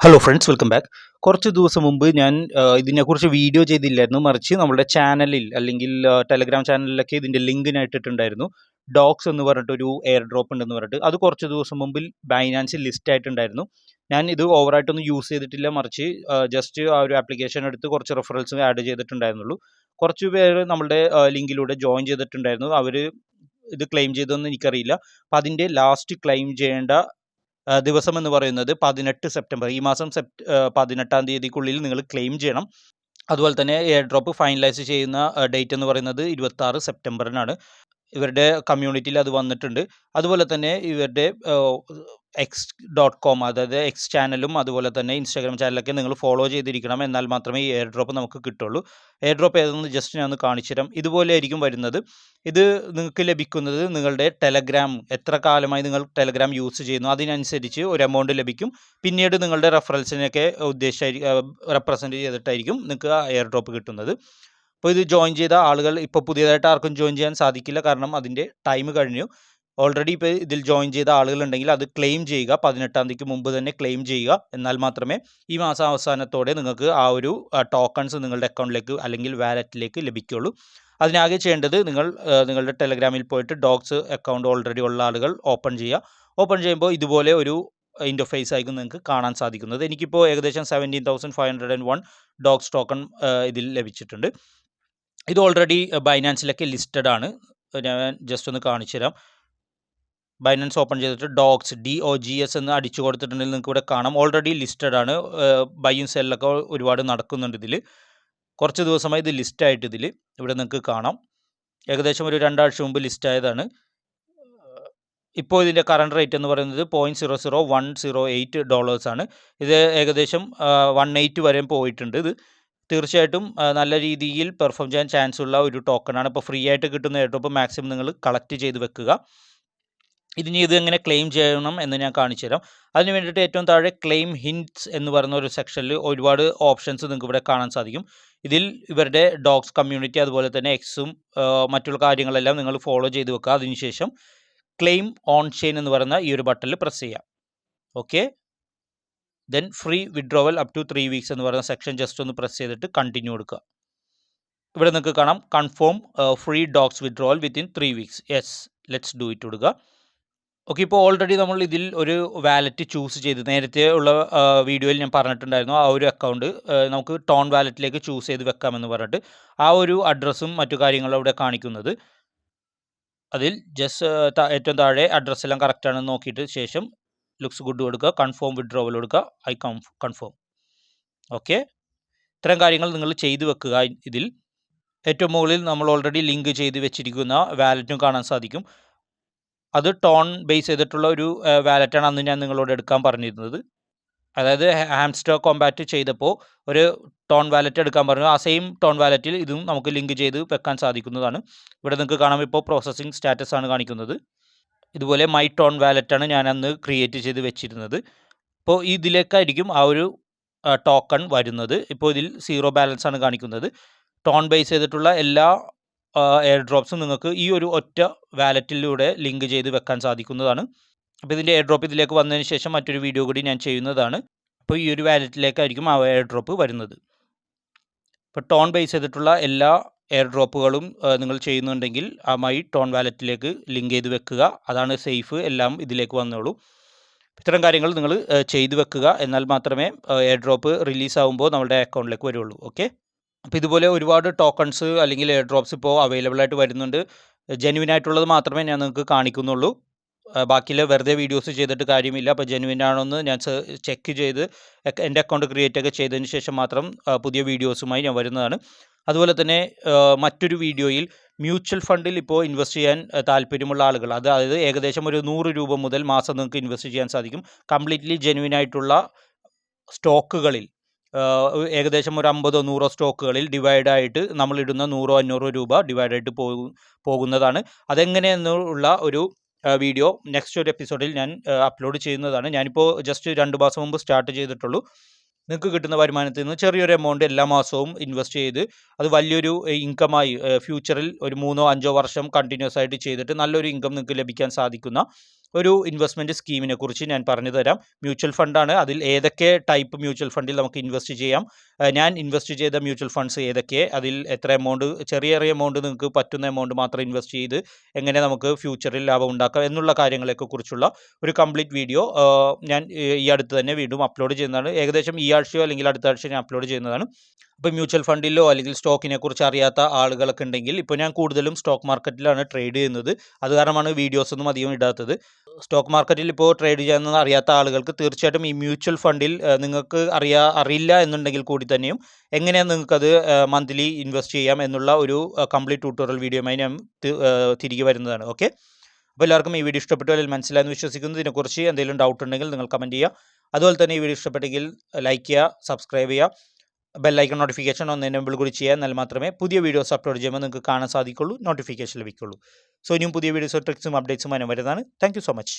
Hello friends, welcome back. കുറച്ച് ദിവസം മുമ്പ് ഞാൻ ഇതിനെക്കുറിച്ച് വീഡിയോ ചെയ്തില്ലായിരുന്നു. മറിച്ച് നമ്മുടെ ചാനലിൽ അല്ലെങ്കിൽ ടെലഗ്രാം ചാനലിലൊക്കെ ഇതിൻ്റെ ലിങ്ക് ഇട്ടിട്ടുണ്ടായിരുന്നു. ഡോക്സ് എന്ന് പറഞ്ഞിട്ടൊരു എയർ ഡ്രോപ്പ് ഉണ്ടെന്ന് പറഞ്ഞിട്ട് അത് കുറച്ച് ദിവസം മുമ്പിൽ ബൈനാൻസിൽ ലിസ്റ്റ് ആയിട്ടുണ്ടായിരുന്നു. ഞാൻ ഇത് ഓവറായിട്ടൊന്നും യൂസ് ചെയ്തിട്ടില്ല, മറിച്ച് ജസ്റ്റ് ആ ഒരു ആപ്ലിക്കേഷൻ എടുത്ത് കുറച്ച് റെഫറൻസ് ആഡ് ചെയ്തിട്ടുണ്ടായിരുന്നുള്ളൂ. കുറച്ച് പേര് നമ്മളുടെ ലിങ്കിലൂടെ ജോയിൻ ചെയ്തിട്ടുണ്ടായിരുന്നു. അവർ ഇത് ക്ലെയിം ചെയ്തതെന്ന് എനിക്കറിയില്ല. അപ്പം അതിൻ്റെ ലാസ്റ്റ് ക്ലെയിം ചെയ്യേണ്ട ദിവസം എന്ന് പറയുന്നത് 18 സെപ്റ്റംബർ. ഈ മാസം 18-ാം തീയതിക്കുള്ളിൽ നിങ്ങൾ ക്ലെയിം ചെയ്യണം. അതുപോലെ തന്നെ എയർ ഡ്രോപ്പ് ഫൈനലൈസ് ചെയ്യുന്ന ഡേറ്റ് എന്ന് പറയുന്നത് 26 സെപ്റ്റംബറിനാണ്. ഇവരുടെ കമ്മ്യൂണിറ്റിയിൽ അത് വന്നിട്ടുണ്ട്. അതുപോലെ തന്നെ ഇവരുടെ x.com, അതായത് എക്സ് ചാനലും അതുപോലെ തന്നെ ഇൻസ്റ്റാഗ്രാം ചാനലൊക്കെ നിങ്ങൾ ഫോളോ ചെയ്തിരിക്കണം. എന്നാൽ മാത്രമേ ഈ എയർ ഡ്രോപ്പ് നമുക്ക് കിട്ടുള്ളൂ. എയർ ഡ്രോപ്പ് ഏതെന്ന് ജസ്റ്റ് ഞാൻ ഒന്ന് കാണിച്ചു തരാം. ഇതുപോലെ ആയിരിക്കും വരുന്നത്. ഇത് നിങ്ങൾക്ക് ലഭിക്കുന്നത് നിങ്ങളുടെ ടെലഗ്രാം, എത്ര കാലമായി നിങ്ങൾ ടെലഗ്രാം യൂസ് ചെയ്യുന്നു അതിനനുസരിച്ച് ഒരു എമൗണ്ട് ലഭിക്കും. പിന്നീട് നിങ്ങളുടെ റെഫറൻസിനൊക്കെ റെപ്രസെൻറ്റ് ചെയ്തിട്ടായിരിക്കും നിങ്ങൾക്ക് ആ എയർ ഡ്രോപ്പ് കിട്ടുന്നത്. അപ്പോൾ ഇത് ജോയിൻ ചെയ്ത ആളുകൾ ഇപ്പോൾ പുതിയതായിട്ട് ആർക്കും ജോയിൻ ചെയ്യാൻ സാധിക്കില്ല, കാരണം അതിൻ്റെ ടൈം കഴിഞ്ഞു. ഓൾറെഡി ഇപ്പോൾ ഇതിൽ ജോയിൻ ചെയ്ത ആളുകളുണ്ടെങ്കിൽ അത് ക്ലെയിം ചെയ്യുക. 18-ാം തീയതിക്ക് മുമ്പ് തന്നെ ക്ലെയിം ചെയ്യുക. എന്നാൽ മാത്രമേ ഈ മാസം അവസാനത്തോടെ നിങ്ങൾക്ക് ആ ഒരു ടോക്കൺസ് നിങ്ങളുടെ അക്കൗണ്ടിലേക്ക് അല്ലെങ്കിൽ വാലറ്റിലേക്ക് ലഭിക്കുകയുള്ളൂ. അതിനാകെ ചെയ്യേണ്ടത് നിങ്ങളുടെ ടെലഗ്രാമിൽ പോയിട്ട് ഡോക്സ് അക്കൗണ്ട് ഓൾറെഡി ഉള്ള ആളുകൾ ഓപ്പൺ ചെയ്യുക. ഓപ്പൺ ചെയ്യുമ്പോൾ ഇതുപോലെ ഒരു ഇൻ്റർഫേസ് ആയിരിക്കും നിങ്ങൾക്ക് കാണാൻ സാധിക്കുന്നത്. എനിക്കിപ്പോൾ ഏകദേശം 17,501 ഡോക്സ് ടോക്കൺ ഇതിൽ ലഭിച്ചിട്ടുണ്ട്. ഇത് ഓൾറെഡി ബൈനാൻസിലൊക്കെ ലിസ്റ്റഡ് ആണ്. ഞാൻ ജസ്റ്റ് ഒന്ന് കാണിച്ചു തരാം. ബൈനാൻസ് ഓപ്പൺ ചെയ്തിട്ട് ഡോക്സ് DOGS എന്ന് അടിച്ചു കൊടുത്തിട്ടുണ്ടെങ്കിൽ നിങ്ങൾക്ക് ഇവിടെ കാണാം. ഓൾറെഡി ലിസ്റ്റഡ് ആണ്. ബൈയും സെല്ലൊക്കെ ഒരുപാട് നടക്കുന്നുണ്ട് ഇതിൽ. കുറച്ച് ദിവസമായി ഇത് ലിസ്റ്റായിട്ട് ഇതിൽ ഇവിടെ നിങ്ങൾക്ക് കാണാം. ഏകദേശം ഒരു 2 ആഴ്ച മുമ്പ് ലിസ്റ്റായതാണ്. ഇപ്പോൾ ഇതിൻ്റെ കറണ്ട് റേറ്റ് എന്ന് പറയുന്നത് $0.00108 ആണ്. ഇത് ഏകദേശം 180 വരെ പോയിട്ടുണ്ട്. ഇത് തീർച്ചയായിട്ടും നല്ല രീതിയിൽ പെർഫോം ചെയ്യാൻ ചാൻസ് ഉള്ള ഒരു ടോക്കണാണ്. ഇപ്പോൾ ഫ്രീ ആയിട്ട് കിട്ടുന്ന എയർ ഡ്രോപ്പ് മാക്സിമം നിങ്ങൾ കളക്ട് ചെയ്ത് വെക്കുക. ഇതിന് ഇത് എങ്ങനെ ക്ലെയിം ചെയ്യണം എന്ന് ഞാൻ കാണിച്ചു തരാം. അതിന് വേണ്ടിയിട്ട് ഏറ്റവും താഴെ ക്ലെയിം ഹിൻറ്റ്സ് എന്ന് പറയുന്ന ഒരു സെക്ഷനിൽ ഒരുപാട് ഓപ്ഷൻസ് നിങ്ങൾക്ക് ഇവിടെ കാണാൻ സാധിക്കും. ഇതിൽ ഇവരുടെ ഡോഗ്സ് കമ്മ്യൂണിറ്റി അതുപോലെ തന്നെ എക്സും മറ്റുള്ള കാര്യങ്ങളെല്ലാം നിങ്ങൾ ഫോളോ ചെയ്ത് വെക്കുക. അതിനുശേഷം ക്ലെയിം ഓൺ ചെയിൻ എന്ന് പറയുന്ന ഈ ഒരു ബട്ടണിൽ പ്രസ് ചെയ്യാം. Okay, then free withdrawal up to 3 weeks എന്ന് പറയുന്ന സെക്ഷൻ ജസ്റ്റ് ഒന്ന് പ്രസ് ചെയ്തിട്ട് കണ്ടിന്യൂ കൊടുക്കുക. ഇവിടെ നിങ്ങൾക്ക് കാണാം confirm free dogs withdrawal within 3 weeks. Yes, let's do it കൊടുക്കുക. ഓക്കെ, ഇപ്പോൾ ഓൾറെഡി നമ്മൾ ഇതിൽ ഒരു വാലറ്റ് ചൂസ് ചെയ്ത് നേരത്തെ ഉള്ള വീഡിയോയിൽ ഞാൻ പറഞ്ഞിട്ടുണ്ടായിരുന്നു. ആ ഒരു അക്കൗണ്ട് നമുക്ക് ടോൺ വാലറ്റിലേക്ക് ചൂസ് ചെയ്ത് വെക്കാമെന്ന് പറഞ്ഞിട്ട് ആ ഒരു അഡ്രസ്സും മറ്റു കാര്യങ്ങളും അവിടെ കാണിക്കുന്നത്. അതിൽ ജസ്റ്റ് ഏറ്റവും താഴെ അഡ്രസ്സ് എല്ലാം കറക്റ്റ് ആണെന്ന് നോക്കിയിട്ട് ശേഷം ലുക്സ് ഗുഡ് കൊടുക്കുക, കൺഫേം വിഡ്രോവൽ കൊടുക്കുക, ഐ കൺഫേം. ഓക്കെ, ഇത്തരം കാര്യങ്ങൾ നിങ്ങൾ ചെയ്തു വെക്കുക. ഇതിൽ ഏറ്റവും മുകളിൽ നമ്മൾ ഓൾറെഡി ലിങ്ക് ചെയ്ത് വെച്ചിരിക്കുന്ന വാലറ്റും കാണാൻ സാധിക്കും. അത് ടോൺ ബേസ് ചെയ്തിട്ടുള്ള ഒരു വാലറ്റാണ് അന്ന് ഞാൻ നിങ്ങളോട് എടുക്കാൻ പറഞ്ഞിരുന്നത്. അതായത് ഹാംസ്റ്റർ കോമ്പാറ്റ് ചെയ്തപ്പോൾ ഒരു ടോൺ വാലറ്റ് എടുക്കാൻ പറഞ്ഞു. ആ സെയിം ടോൺ വാലറ്റിൽ ഇതും നമുക്ക് ലിങ്ക് ചെയ്ത് വെക്കാൻ സാധിക്കുന്നതാണ്. ഇവിടെ നിങ്ങൾക്ക് കാണാം, ഇപ്പോൾ പ്രോസസ്സിംഗ് സ്റ്റാറ്റസ് ആണ് കാണിക്കുന്നത്. ഇതുപോലെ മൈ ടോൺ വാലറ്റാണ് ഞാൻ അന്ന് ക്രിയേറ്റ് ചെയ്ത് വെച്ചിരുന്നത്. അപ്പോൾ ഇതിലേക്കായിരിക്കും ആ ഒരു ടോക്കൺ വരുന്നത്. ഇപ്പോൾ ഇതിൽ 0 ബാലൻസ് ആണ് കാണിക്കുന്നത്. ടോൺ ബേസ് ചെയ്തിട്ടുള്ള എല്ലാ എയർ ഡ്രോപ്സും നിങ്ങൾക്ക് ഈ ഒരു ഒറ്റ വാലറ്റിലൂടെ ലിങ്ക് ചെയ്ത് വെക്കാൻ സാധിക്കുന്നതാണ്. അപ്പോൾ ഇതിൻ്റെ എയർ ഡ്രോപ്പ് ഇതിലേക്ക് വന്നതിന് ശേഷം മറ്റൊരു വീഡിയോ കൂടി ഞാൻ ചെയ്യുന്നതാണ്. അപ്പോൾ ഈ ഒരു വാലറ്റിലേക്കായിരിക്കും ആ എയർ ഡ്രോപ്പ് വരുന്നത്. ഇപ്പോൾ ടോൺ ബേസ് ചെയ്തിട്ടുള്ള എല്ലാ എയർ ഡ്രോപ്പുകളും നിങ്ങൾ ചെയ്യുന്നുണ്ടെങ്കിൽ ആ മൈ ടോൺ വാലറ്റിലേക്ക് ലിങ്ക് ചെയ്ത് വെക്കുക. അതാണ് സേഫ്. എല്ലാം ഇതിലേക്ക് വന്നോളൂ. ഇത്തരം കാര്യങ്ങൾ നിങ്ങൾ ചെയ്തു വെക്കുക. എന്നാൽ മാത്രമേ എയർ ഡ്രോപ്പ് റിലീസ് ആകുമ്പോൾ നമ്മുടെ അക്കൗണ്ടിലേക്ക് വരുള്ളൂ. ഓക്കെ, അപ്പോൾ ഇതുപോലെ ഒരുപാട് ടോക്കൺസ് അല്ലെങ്കിൽ എയർ ഡ്രോപ്സ് ഇപ്പോൾ അവൈലബിൾ ആയിട്ട് വരുന്നുണ്ട്. ജെന്യുവിൻ ആയിട്ടുള്ളത് മാത്രമേ ഞാൻ നിങ്ങൾക്ക് കാണിക്കുന്നുള്ളൂ. ബാക്കിയുള്ള വെറുതെ വീഡിയോസ് ചെയ്തിട്ട് കാര്യമില്ല. അപ്പോൾ ജെന്യുവിൻ ആണോന്ന് ഞാൻ ചെക്ക് ചെയ്ത് എൻ്റെ അക്കൗണ്ട് ക്രിയേറ്റ് ഒക്കെ ചെയ്തതിന് ശേഷം മാത്രം പുതിയ വീഡിയോസുമായി ഞാൻ വരുന്നതാണ്. അതുപോലെ തന്നെ മറ്റൊരു വീഡിയോയിൽ മ്യൂച്വൽ ഫണ്ടിൽ ഇപ്പോൾ ഇൻവെസ്റ്റ് ചെയ്യാൻ താല്പര്യമുള്ള ആളുകൾ, അതായത് ഏകദേശം ഒരു 100 രൂപ മുതൽ മാസം നിങ്ങൾക്ക് ഇൻവെസ്റ്റ് ചെയ്യാൻ സാധിക്കും. കംപ്ലീറ്റ്ലി ജെന്യുവിൻ ആയിട്ടുള്ള സ്റ്റോക്കുകളിൽ ഏകദേശം ഒരു 50-100 സ്റ്റോക്കുകളിൽ ഡിവൈഡായിട്ട് നമ്മളിടുന്ന 100-500 രൂപ ഡിവൈഡായിട്ട് പോകുന്നതാണ്. അതെങ്ങനെയെന്നുള്ള ഒരു വീഡിയോ നെക്സ്റ്റ് ഒരു എപ്പിസോഡിൽ ഞാൻ അപ്ലോഡ് ചെയ്യുന്നതാണ്. ഞാനിപ്പോൾ ജസ്റ്റ് 2 മാസം മുമ്പ് സ്റ്റാർട്ട് ചെയ്തിട്ടുള്ളൂ. നിങ്ങൾക്ക് കിട്ടുന്ന വരുമാനത്തിൽ നിന്ന് ചെറിയൊരു എമൗണ്ട് എല്ലാ മാസവും ഇൻവെസ്റ്റ് ചെയ്ത് അത് വലിയൊരു ഇൻകമായി ഫ്യൂച്ചറിൽ ഒരു 3-5 വർഷം കണ്ടിന്യൂസ് ആയിട്ട് ചെയ്തിട്ട് നല്ലൊരു ഇൻകം നിങ്ങൾക്ക് ലഭിക്കാൻ സാധിക്കുന്ന ഒരു ഇൻവെസ്റ്റ്മെൻറ്റ് സ്കീമിനെ കുറിച്ച് ഞാൻ പറഞ്ഞു തരാം. മ്യൂച്വൽ ഫണ്ടാണ്. അതിൽ ഏതൊക്കെ ടൈപ്പ് മ്യൂച്വൽ ഫണ്ടിൽ നമുക്ക് ഇൻവെസ്റ്റ് ചെയ്യാം, ഞാൻ ഇൻവെസ്റ്റ് ചെയ്ത മ്യൂച്വൽ ഫണ്ട്സ് ഏതൊക്കെ, അതിൽ എത്ര എമൗണ്ട്, ചെറിയ എമൗണ്ട് നിങ്ങൾക്ക് പറ്റുന്ന എമൗണ്ട് മാത്രം ഇൻവെസ്റ്റ് ചെയ്ത് എങ്ങനെ നമുക്ക് ഫ്യൂച്ചറിൽ ലാഭം ഉണ്ടാക്കാം എന്നുള്ള കാര്യങ്ങളെയൊക്കെ കുറിച്ചുള്ള ഒരു കംപ്ലീറ്റ് വീഡിയോ ഞാൻ ഈ അടുത്ത് തന്നെ വീണ്ടും അപ്ലോഡ് ചെയ്യുന്നതാണ്. ഏകദേശം ഈ ആഴ്ചയോ അല്ലെങ്കിൽ അടുത്ത ആഴ്ച ഞാൻ അപ്ലോഡ് ചെയ്യുന്നതാണ്. ഇപ്പോൾ മ്യൂച്വൽ ഫണ്ടിലോ അല്ലെങ്കിൽ സ്റ്റോക്കിനെ കുറിച്ച് അറിയാത്ത ആളുകളൊക്കെ ഉണ്ടെങ്കിൽ, ഇപ്പോൾ ഞാൻ കൂടുതലും സ്റ്റോക്ക് മാർക്കറ്റിലാണ് ട്രേഡ് ചെയ്യുന്നത്, അത് കാരണമാണ് വീഡിയോസൊന്നും അധികം ഇടാത്തത്. സ്റ്റോക്ക് മാർക്കറ്റിൽ ഇപ്പോൾ ട്രേഡ് ചെയ്യുന്നത് അറിയാത്ത ആളുകൾക്ക് തീർച്ചയായിട്ടും ഈ മ്യൂച്വൽ ഫണ്ടിൽ നിങ്ങൾക്ക് അറിയില്ല എന്നുണ്ടെങ്കിൽ കൂടി തന്നെയും എങ്ങനെയാണ് നിങ്ങൾക്കത് മന്ത്ലി ഇൻവെസ്റ്റ് ചെയ്യാം എന്നുള്ള ഒരു കംപ്ലീറ്റ് ട്യൂട്ടോറിയൽ വീഡിയോയുമായി ഞാൻ തിരികെ വരുന്നതാണ്. ഓക്കെ, അപ്പോൾ എല്ലാവർക്കും ഈ വീഡിയോ ഇഷ്ടപ്പെട്ടു അല്ലെങ്കിൽ മനസ്സിലായെന്ന് വിശ്വസിക്കുന്നു. ഇതിനെക്കുറിച്ച് എന്തെങ്കിലും ഡൗട്ട് ഉണ്ടെങ്കിൽ നിങ്ങൾ കമൻറ്റ് ചെയ്യുക. അതുപോലെ തന്നെ ഈ വീഡിയോ ഇഷ്ടപ്പെട്ടെങ്കിൽ ലൈക്ക് ചെയ്യുക, സബ്സ്ക്രൈബ് ചെയ്യുക, ബെല്ലൈക്കൺ നോട്ടിഫിക്കേഷൻ ഒന്ന് എനേബിൾ കൂടി ചെയ്യുക. എന്നാൽ മാത്രമേ പുതിയ വീഡിയോസ് അപ്ലോഡ് ചെയ്യുമ്പോൾ നിങ്ങൾക്ക് കാണാൻ സാധിക്കുള്ളൂ, നോട്ടിഫിക്കേഷൻ ലഭിക്കുള്ളൂ. സോ ഇനിയും പുതിയ വീഡിയോസും ട്രിക്സും അപ്ഡേറ്റ്സും വരുന്നതാണ്. Thank you so much.